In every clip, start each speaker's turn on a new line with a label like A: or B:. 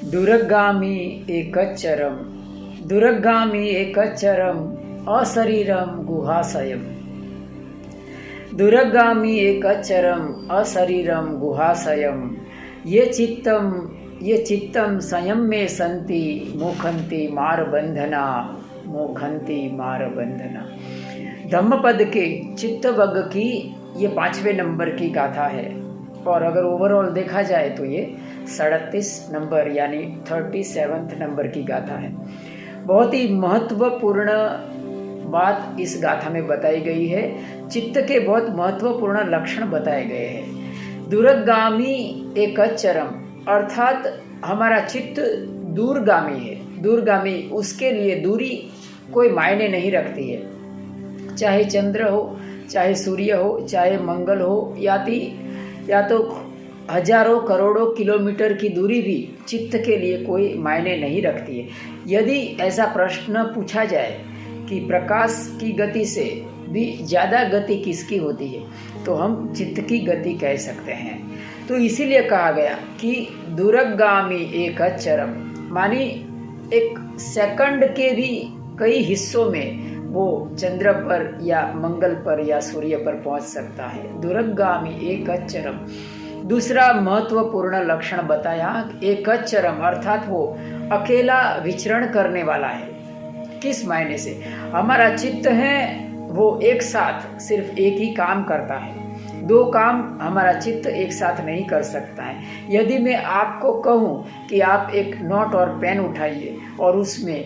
A: दुरगामी एकच्चरम दुरगामी एकच्चरम अशरीरम गुहाशयम। दुरगामी एकच्चरम अशरीरम गुहाशयम ये चित्तम संयम में संति मोखंति मार बंधना मोखंति मार बंधना। धम्मपद के चित्तवग की ये 5वें नंबर की गाथा है और अगर ओवरऑल देखा जाए तो ये 37 नंबर यानी 37वें नंबर की गाथा है। बहुत ही महत्वपूर्ण बात इस गाथा में बताई गई है। चित्त के बहुत महत्वपूर्ण लक्षण बताए गए हैं। दूरगामी एकच्चरम अर्थात हमारा चित्त दूरगामी है। दूरगामी उसके लिए दूरी कोई मायने नहीं रखती है। चाहे चंद्र हो, चाहे सूर्य हो, चाहे मंगल हो, या तो हजारों करोड़ों किलोमीटर की दूरी भी चित्त के लिए कोई मायने नहीं रखती है। यदि ऐसा प्रश्न पूछा जाए कि प्रकाश की गति से भी ज़्यादा गति किसकी होती है, तो हम चित्त की गति कह सकते हैं। तो इसीलिए कहा गया कि दूरगामी एकच्चरम, मानी एक सेकंड के भी कई हिस्सों में वो चंद्र पर या मंगल पर या सूर्य पर पहुंच सकता है। दूरगामी एकच्चरम। दूसरा महत्वपूर्ण लक्षण बताया, एकच्चरम अर्थात वो अकेला विचरण करने वाला है। किस मायने से? हमारा चित्त है वो एक साथ सिर्फ एक ही काम करता है। दो काम हमारा चित्त एक साथ नहीं कर सकता है। यदि मैं आपको कहूँ कि आप एक नोट और पेन उठाइए और उसमें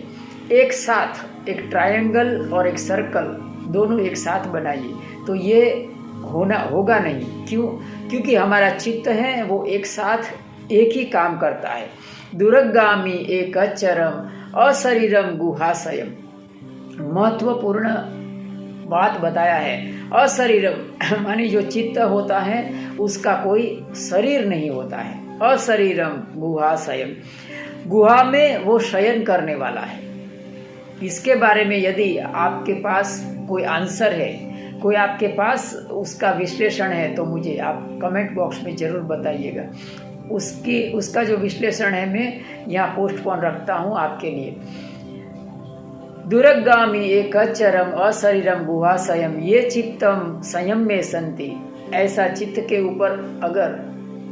A: एक साथ एक ट्रायंगल और एक सर्कल दोनों एक साथ बनाइए, तो ये होगा नहीं। क्यों? क्योंकि हमारा चित्त है वो एक साथ एक ही काम करता है। दूरगामी एकच्चरम अशरीरम गुहाशयम। महत्वपूर्ण बात बताया है। अशरीरम मानी जो चित्त होता है उसका कोई शरीर नहीं होता है। अशरीरम गुहाशयम, गुहा में वो शयन करने वाला है। इसके बारे में यदि आपके पास कोई आंसर है, कोई आपके पास उसका विश्लेषण है, तो मुझे आप कमेंट बॉक्स में ज़रूर बताइएगा। उसका जो विश्लेषण है मैं यहाँ पोस्टपोन रखता हूँ आपके लिए। दूरगामी एकच्चरम अशरीरम गुहाशयम ये चित्तम संयम में संति। ऐसा चित्त के ऊपर अगर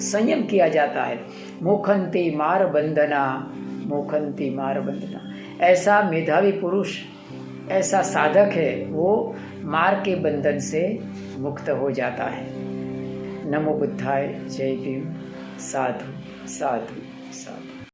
A: संयम किया जाता है, मोखंति मार बंधना मोखंति मार बंधना। ऐसा मेधावी पुरुष, ऐसा साधक है, वो मार के बंधन से मुक्त हो जाता है। नमो बुद्धाय, जय भीम। साधु साधु।